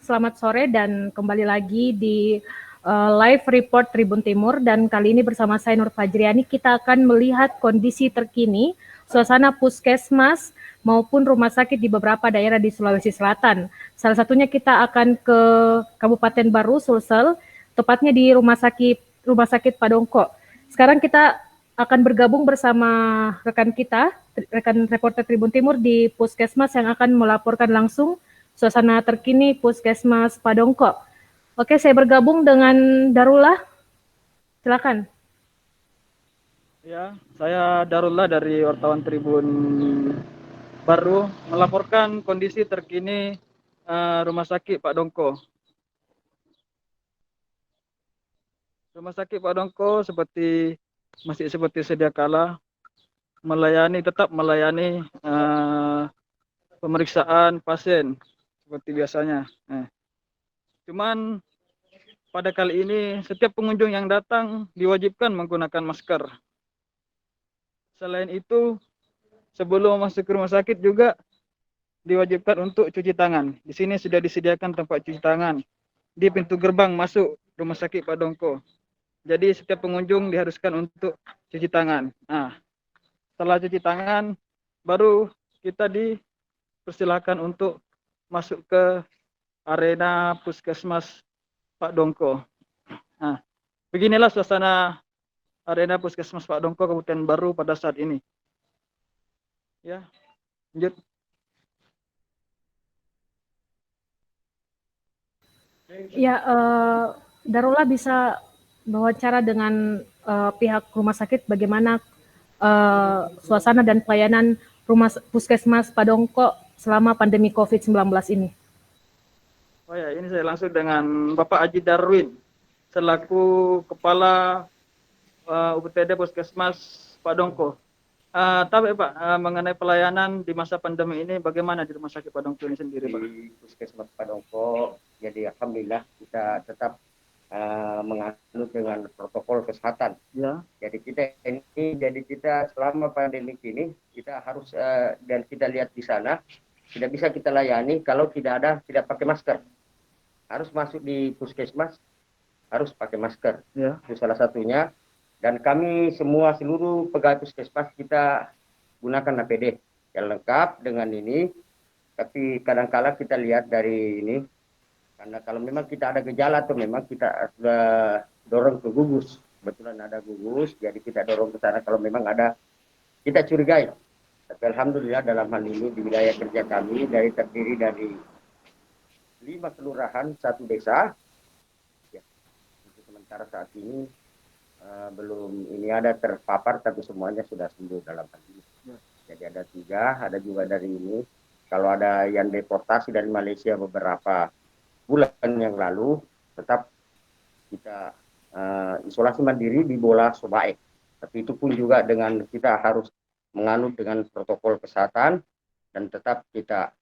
selamat sore dan kembali lagi di live report Tribun Timur, dan kali ini bersama saya Nur Fajriani kita akan melihat kondisi terkini suasana puskesmas maupun rumah sakit di beberapa daerah di Sulawesi Selatan. Salah satunya kita akan ke Kabupaten Baru, Sulsel, tepatnya di Rumah Sakit Padongko. Sekarang kita akan bergabung bersama rekan kita, rekan reporter Tribun Timur di Puskesmas yang akan melaporkan langsung suasana terkini Puskesmas Padongko. Oke, saya bergabung dengan Darullah. Silakan. Ya, saya Darullah dari wartawan Tribun Baru melaporkan kondisi terkini Rumah Sakit Pak Dongko. Rumah Sakit Pak Dongko masih seperti sedia kala tetap melayani pemeriksaan pasien seperti biasanya. Cuman pada kali ini setiap pengunjung yang datang diwajibkan menggunakan masker. Selain itu, sebelum masuk ke rumah sakit juga diwajibkan untuk cuci tangan. Di sini sudah disediakan tempat cuci tangan di pintu gerbang masuk Rumah Sakit Pak Dongko. Jadi setiap pengunjung diharuskan untuk cuci tangan. Nah, setelah cuci tangan, baru kita dipersilakan untuk masuk ke arena Puskesmas Pak Dongko. Nah, beginilah suasana arena Puskesmas Pak Dongko Kabupaten Baru pada saat ini. Ya, lanjut. Ya, Darullah bisa wawancara dengan pihak rumah sakit bagaimana suasana dan pelayanan Puskesmas Padongko selama pandemi COVID-19 ini. Oh ya, ini saya langsung dengan Bapak Aji Darwin selaku Kepala UPTD Puskesmas Pak Dongko. Tapi Pak, mengenai pelayanan di masa pandemi ini bagaimana di Rumah Sakit Pak Dongko ini sendiri, Pak? Di Puskesmas Padongko, jadi alhamdulillah kita tetap menganut dengan protokol kesehatan. Ya. Jadi kita selama pandemi ini kita harus dan kita lihat di sana tidak bisa kita layani kalau tidak pakai masker. Harus masuk di puskesmas harus pakai masker. Ya. Itu salah satunya. Dan kami semua seluruh pegawai puskesmas kita gunakan APD yang lengkap dengan ini. Tapi kadang-kala kita lihat dari ini, karena kalau memang kita ada gejala tuh memang kita dorong ke gugus. Kebetulan ada gugus, jadi kita dorong ke sana kalau memang ada kita curigai. Tapi alhamdulillah dalam hal ini di wilayah kerja kami terdiri dari 5 kelurahan, 1 desa. Ya, untuk sementara saat ini belum ini ada terpapar, tapi semuanya sudah sembuh dalam hal ini. Jadi ada 3, ada juga dari ini. Kalau ada yang deportasi dari Malaysia beberapa bulan yang lalu, tetap kita isolasi mandiri di Bola Sobae. Tapi itu pun juga dengan kita harus menganut dengan protokol kesehatan dan tetap kita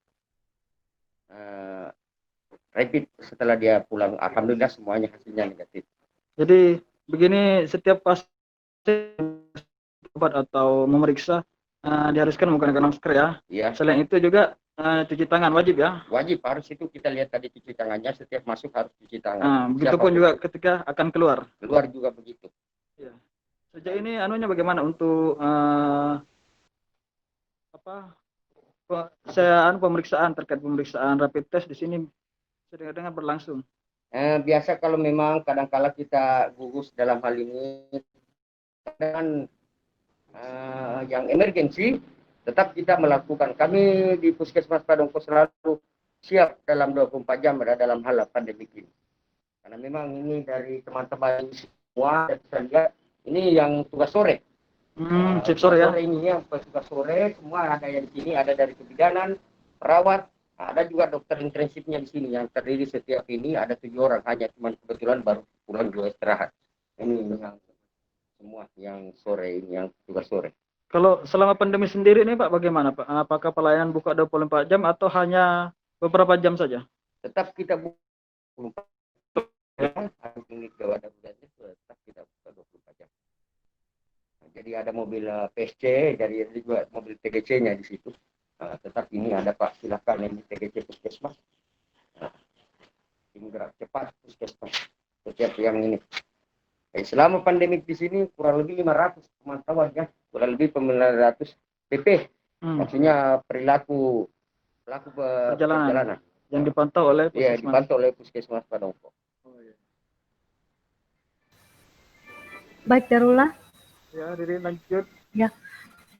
rapid setelah dia pulang. Alhamdulillah semuanya hasilnya negatif. Jadi begini, setiap pasien obat atau memeriksa diharuskan menggunakan masker ya. Iya. Selain itu juga cuci tangan wajib ya. Wajib, harus itu kita lihat tadi cuci tangannya, setiap masuk harus cuci tangan. Begitupun juga ketika akan keluar. Keluar juga begitu. Ya. Sejak ini anunya bagaimana untuk pemeriksaan terkait pemeriksaan rapid test di sini sedang berlangsung. Biasa kalau memang kadang-kala kita gugus dalam hal ini dengan yang emergensi, tetap kita melakukan. Kami di Puskesmas Padongko selalu siap dalam 24 jam dalam hal pandemi ini. Karena memang ini dari teman-teman semua, saya lihat ini yang tugas sore. Shift sore ya. Sore ini yang tugas sore, semua ada yang di sini, ada dari kebidanan, perawat, ada juga dokter intensifnya di sini yang terdiri setiap ini ada 7 orang, hanya cuma kebetulan baru pulang juga istirahat. Ini yang semua yang sore ini yang tugas sore. Kalau selama pandemi sendiri nih Pak, bagaimana Pak? Apakah pelayanan buka 24 jam atau hanya beberapa jam saja? Tetap kita buka 24 jam, unit gawat daruratnya tetap kita buka 24 jam. Nah, jadi ada mobil PSC, dari juga mobil TGC-nya di situ. Tetap ini ada Pak, silakan ini TGC Puskesmas. tim gerak cepat puskesmas setiap yang ini. Selama pandemik di sini kurang lebih 500 pemantauan ya, kurang lebih 900 PP. Maksudnya perilaku pelaku perjalanan yang dipantau oleh ya, puskesmas. dipantau oleh Puskesmas Padongko. Baik, Darullah. Ya, Riri lanjut. Ya,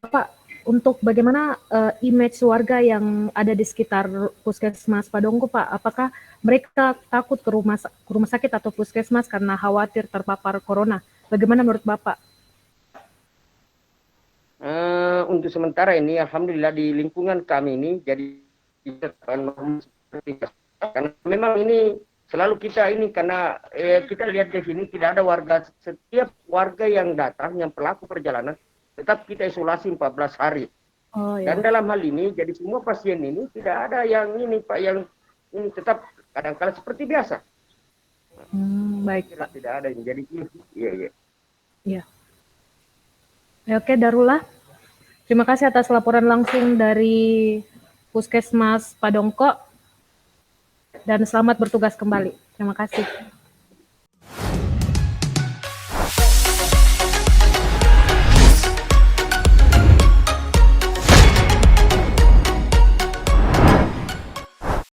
Pak, untuk bagaimana image warga yang ada di sekitar Puskesmas Padongko, Pak? Apakah mereka takut ke rumah sakit atau puskesmas karena khawatir terpapar corona? Bagaimana menurut Bapak? Untuk sementara ini, alhamdulillah di lingkungan kami ini jadi karena memang ini selalu kita ini karena kita lihat di sini tidak ada warga, setiap warga yang datang yang pelaku perjalanan tetap kita isolasi 14 hari. Oh, ya. Dan dalam hal ini jadi semua pasien ini tidak ada yang ini Pak, yang ini tetap kadang-kala seperti biasa. Baik, Pak. Tidak ada yang jadi iya. Ya. Oke, Darullah. Terima kasih atas laporan langsung dari Puskesmas Padongko dan selamat bertugas kembali. Terima kasih.